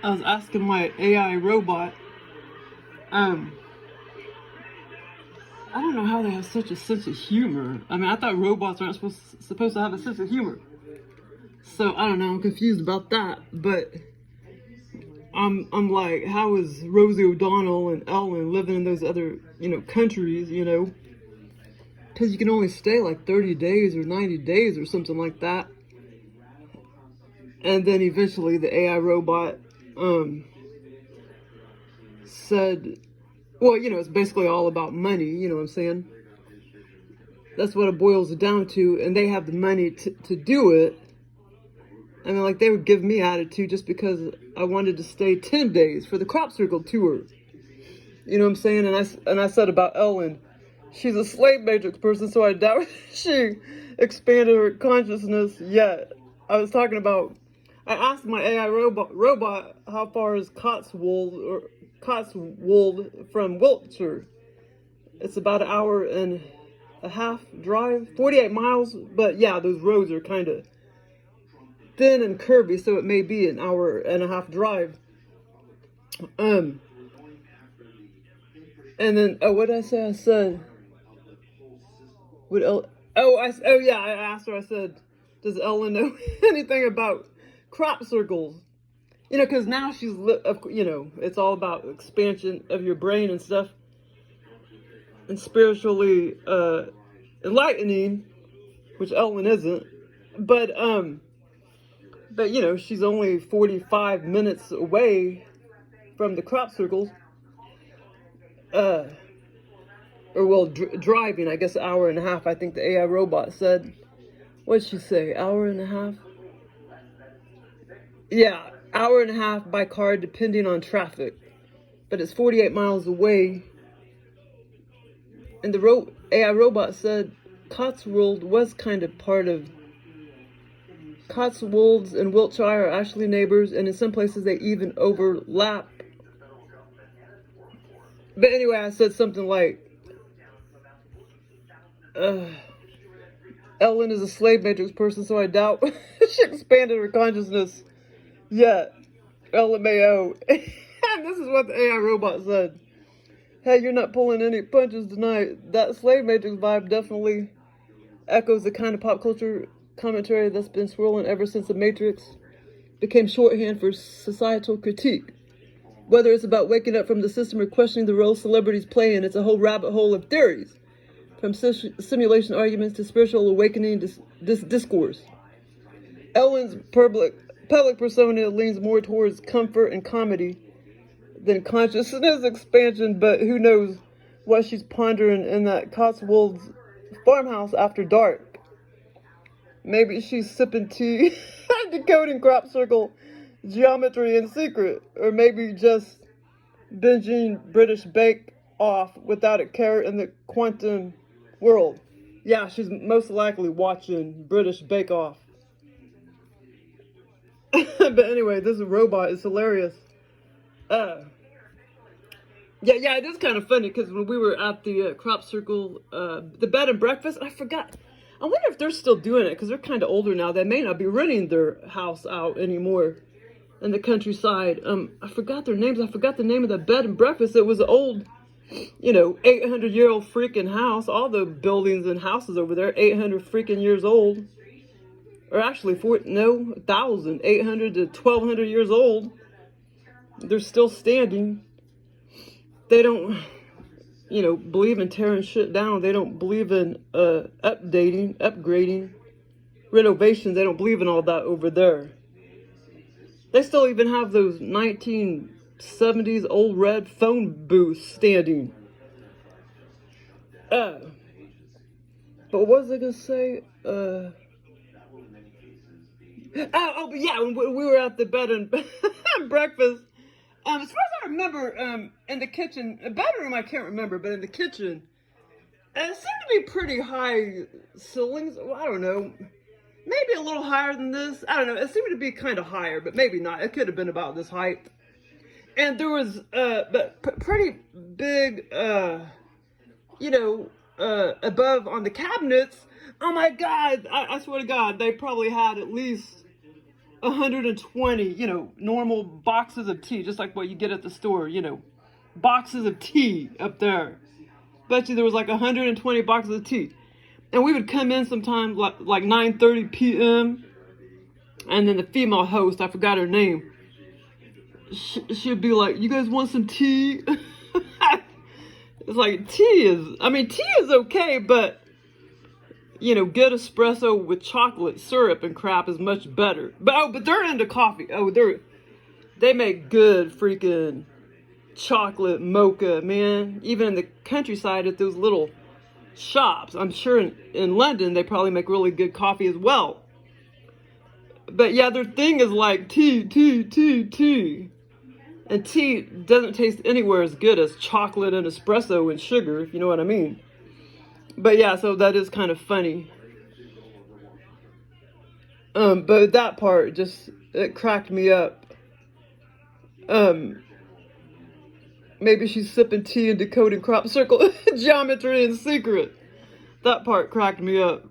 I was asking my AI robot, um, I don't know how they have such a sense of humor. I mean, I thought robots aren't supposed to have a sense of humor. So I don't know, I'm confused about that. But I'm like, how is Rosie O'Donnell and Ellen living in those other, countries, Because you can only stay like 30 days or 90 days or something like that. And then eventually the AI robot said, well, it's basically all about money, you know what I'm saying? That's what it boils down to, and they have the money to do it. I mean, like, they would give me attitude just because I wanted to stay 10 days for the crop circle tour. You know what I'm saying? And I said about Ellen, she's a slave matrix person, so I doubt she expanded her consciousness yet. I was talking about, I asked my AI robot how far is Cotswold from Wiltshire. It's about an hour and a half drive, 48 miles. But yeah, those roads are kind of thin and curvy, so it may be an hour and a half drive. And then what did I say? I said, I asked her. I said, does Ellen know anything about crop circles? Because now she's, it's all about expansion of your brain and stuff, and spiritually enlightening, which Ellen isn't. But she's only 45 minutes away from the crop circles. Driving, I guess, an hour and a half. I think the AI robot said. What'd she say? Hour and a half? Yeah, hour and a half by car, depending on traffic. But it's 48 miles away. And the AI robot said Cotswold was kind of part of. Cotswolds and Wiltshire are actually neighbors, and in some places they even overlap. But anyway, I said something like, Ellen is a slave matrix person, so I doubt she expanded her consciousness yet. LMAO. And this is what the AI robot said. Hey, you're not pulling any punches tonight. That slave matrix vibe definitely echoes the kind of pop culture commentary that's been swirling ever since the Matrix became shorthand for societal critique. Whether it's about waking up from the system or questioning the role celebrities play in, it's a whole rabbit hole of theories. From simulation arguments to spiritual awakening discourse. Ellen's public persona leans more towards comfort and comedy than consciousness expansion, but who knows what she's pondering in that Cotswolds farmhouse after dark. Maybe she's sipping tea, decoding crop circle geometry in secret, or maybe just binging British Bake Off without a care in the quantum world. Yeah, she's most likely watching British Bake Off. But anyway, this robot is hilarious. Yeah, it is kind of funny because when we were at the crop circle, the bed and breakfast, I forgot. I wonder if they're still doing it because they're kind of older now. They may not be renting their house out anymore in the countryside. I forgot their names. I forgot the name of the bed and breakfast. It was an old, 800-year-old freaking house. All the buildings and houses over there, 800 freaking years old. Or actually, 1,000, 800 to 1,200 years old. They're still standing. They don't, believe in tearing shit down. They don't believe in upgrading, renovation. They don't believe in all that over there. They still even have those 1970s old red phone booths standing. But what was I gonna say? But yeah, when we were at the bed and breakfast. As far as I remember, in the kitchen, a bedroom I can't remember, but in the kitchen, it seemed to be pretty high ceilings. Well, I don't know, maybe a little higher than this. I don't know. It seemed to be kind of higher, but maybe not. It could have been about this height. And there was, pretty big, above on the cabinets. Oh my God! I swear to God, they probably had at least 120, normal boxes of tea, just like what you get at the store, boxes of tea up there. Bet you there was like 120 boxes of tea. And we would come in sometimes like 9:30 p.m. And then the female host, I forgot her name, she'd be like, "You guys want some tea?" It's like, tea is okay, but good espresso with chocolate syrup and crap is much better. But they're into coffee. They make good freaking chocolate mocha, man. Even in the countryside at those little shops. I'm sure in London they probably make really good coffee as well. But yeah, their thing is like tea. And tea doesn't taste anywhere as good as chocolate and espresso and sugar, if you know what I mean. But yeah, so that is kind of funny. But that part it cracked me up. Maybe she's sipping tea and decoding crop circle geometry in secret. That part cracked me up.